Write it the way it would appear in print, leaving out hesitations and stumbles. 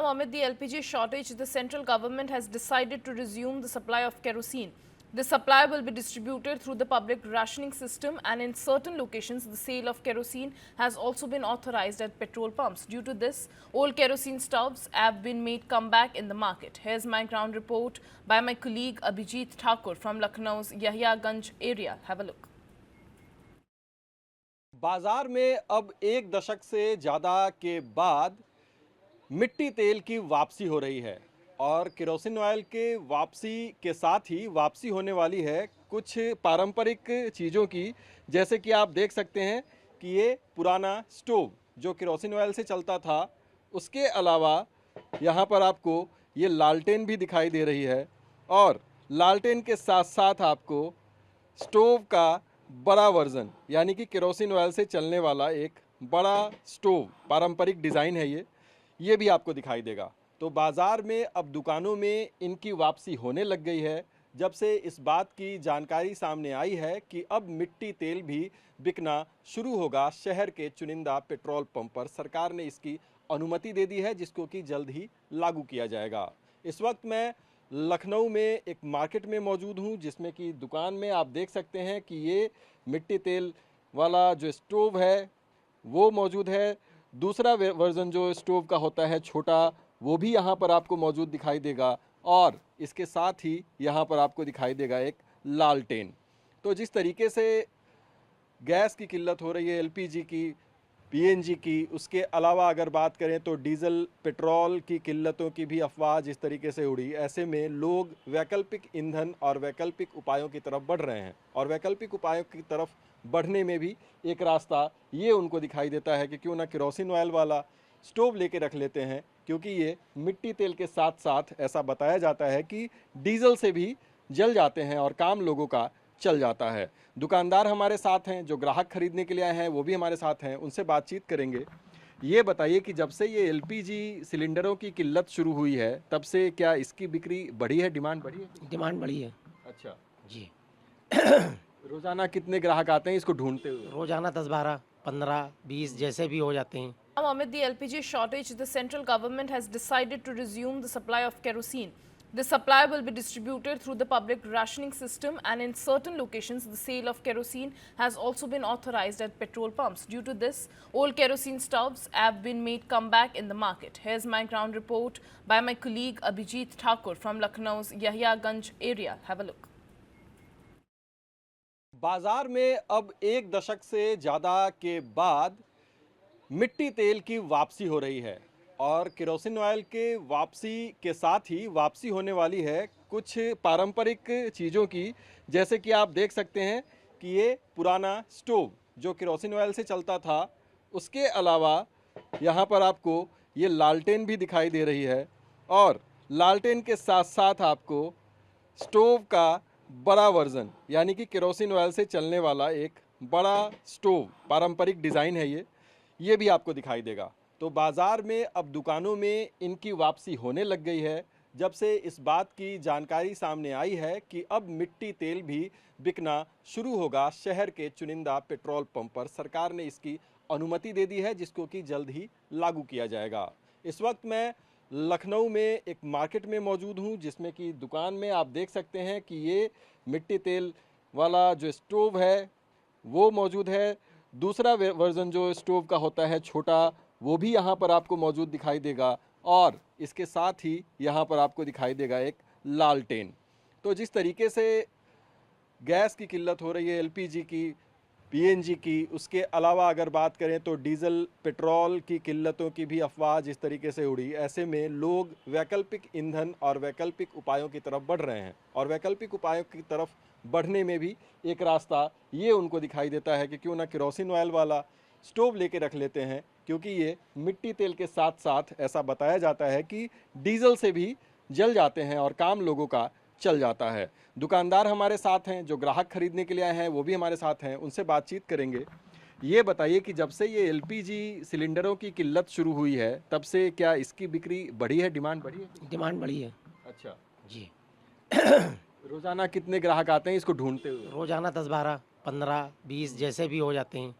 Amid the LPG shortage, the central government has decided to resume the supply of kerosene. The supply will be distributed through the public rationing system, and in certain locations, the sale of kerosene has also been authorized at petrol pumps. Due to this, old kerosene stoves have been made comeback in the market. Here's my ground report by my colleague Abhijit Thakur from Lucknow's Yahiyaganj area. Have a look. बाजार में अब एक दशक से ज़्यादा के बाद मिट्टी तेल की वापसी हो रही है और केरोसिन ऑयल के वापसी के साथ ही वापसी होने वाली है कुछ पारंपरिक चीज़ों की, जैसे कि आप देख सकते हैं कि ये पुराना स्टोव जो केरोसिन ऑयल से चलता था, उसके अलावा यहाँ पर आपको ये लालटेन भी दिखाई दे रही है और लालटेन के साथ साथ आपको स्टोव का बड़ा वर्जन यानी कि केरोसिन ऑयल से चलने वाला एक बड़ा स्टोव, पारंपरिक डिज़ाइन है ये भी आपको दिखाई देगा। तो बाज़ार में अब दुकानों में इनकी वापसी होने लग गई है जब से इस बात की जानकारी सामने आई है कि अब मिट्टी तेल भी बिकना शुरू होगा शहर के चुनिंदा पेट्रोल पंप पर। सरकार ने इसकी अनुमति दे दी है जिसको कि जल्द ही लागू किया जाएगा। इस वक्त मैं लखनऊ में एक मार्केट में मौजूद हूं जिसमें कि दुकान में आप देख सकते हैं कि ये मिट्टी तेल वाला जो स्टोव है वो मौजूद है। दूसरा वर्जन जो स्टोव का होता है छोटा, वो भी यहाँ पर आपको मौजूद दिखाई देगा और इसके साथ ही यहाँ पर आपको दिखाई देगा एक लालटेन। तो जिस तरीके से गैस की किल्लत हो रही है, एलपीजी की, पीएनजी की, उसके अलावा अगर बात करें तो डीजल पेट्रोल की किल्लतों की भी अफवाह जिस तरीके से उड़ी, ऐसे में लोग वैकल्पिक ईंधन और वैकल्पिक उपायों की तरफ बढ़ रहे हैं और वैकल्पिक उपायों की तरफ बढ़ने में भी एक रास्ता ये उनको दिखाई देता है कि क्यों ना केरोसिन ऑयल वाला स्टोव लेके रख लेते हैं, क्योंकि ये मिट्टी तेल के साथ साथ ऐसा बताया जाता है कि डीजल से भी जल जाते हैं और काम लोगों का चल जाता है। दुकानदार हमारे साथ हैं, जो ग्राहक खरीदने के लिए आए हैं वो भी हमारे साथ हैं, उनसे बातचीत करेंगे। ये बताइए कि जब से ये एलपीजी सिलेंडरों की किल्लत शुरू हुई है तब से क्या इसकी बिक्री बढ़ी है, डिमांड बढ़ी है? डिमांड बढ़ी है। अच्छा जी। रोजाना कितने ग्राहक आते हैं इसको ढूंढते हुए? रोजाना 10, 12, 15, 20 जैसे भी हो जाते हैं। Amid the LPG shortage, the central government has decided to resume the supply of kerosene. The supply will be distributed through the public rationing system, and in certain locations, the sale of kerosene has also been authorized at petrol pumps. Due to this, old kerosene stoves have been made comeback in the market. Here's my ground report by my colleague Abhijit Thakur from Lucknow's Yahiyaganj area. Have a look. बाजार में अब एक दशक से ज़्यादा के बाद मिट्टी तेल की वापसी हो रही है और केरोसिन ऑयल के वापसी के साथ ही वापसी होने वाली है कुछ पारंपरिक चीज़ों की, जैसे कि आप देख सकते हैं कि ये पुराना स्टोव जो केरोसिन ऑयल से चलता था, उसके अलावा यहाँ पर आपको ये लालटेन भी दिखाई दे रही है और लालटेन के साथ साथ आपको स्टोव का बड़ा वर्जन यानी कि केरोसिन ऑयल से चलने वाला एक बड़ा स्टोव, पारंपरिक डिज़ाइन है ये भी आपको दिखाई देगा। तो बाज़ार में अब दुकानों में इनकी वापसी होने लग गई है जब से इस बात की जानकारी सामने आई है कि अब मिट्टी तेल भी बिकना शुरू होगा शहर के चुनिंदा पेट्रोल पंप पर। सरकार ने इसकी अनुमति दे दी है जिसको कि जल्द ही लागू किया जाएगा। इस वक्त मैं लखनऊ में एक मार्केट में मौजूद हूं जिसमें कि दुकान में आप देख सकते हैं कि ये मिट्टी तेल वाला जो स्टोव है वो मौजूद है। दूसरा वर्जन जो स्टोव का होता है छोटा, वो भी यहाँ पर आपको मौजूद दिखाई देगा और इसके साथ ही यहाँ पर आपको दिखाई देगा एक लालटेन। तो जिस तरीके से गैस की किल्लत हो रही है, एलपीजी की, पीएनजी की, उसके अलावा अगर बात करें तो डीजल पेट्रोल की किल्लतों की भी अफवाह जिस तरीके से उड़ी, ऐसे में लोग वैकल्पिक ईंधन और वैकल्पिक उपायों की तरफ बढ़ रहे हैं और वैकल्पिक उपायों की तरफ बढ़ने में भी एक रास्ता ये उनको दिखाई देता है कि क्यों ना केरोसिन ऑयल वाला स्टोव लेके रख लेते हैं, क्योंकि ये मिट्टी तेल के साथ साथ ऐसा बताया जाता है कि डीजल से भी जल जाते हैं और काम लोगों का चल जाता है। दुकानदार हमारे साथ हैं, जो ग्राहक खरीदने के लिए आए हैं वो भी हमारे साथ हैं, उनसे बातचीत करेंगे। ये बताइए कि जब से ये एलपीजी सिलेंडरों की किल्लत शुरू हुई है तब से क्या इसकी बिक्री बढ़ी है, डिमांड बढ़ी है? डिमांड बढ़ी है। अच्छा जी। रोजाना कितने ग्राहक आते हैं इसको ढूंढते हुए? रोजाना 10, 12, 15, 20 जैसे भी हो जाते हैं।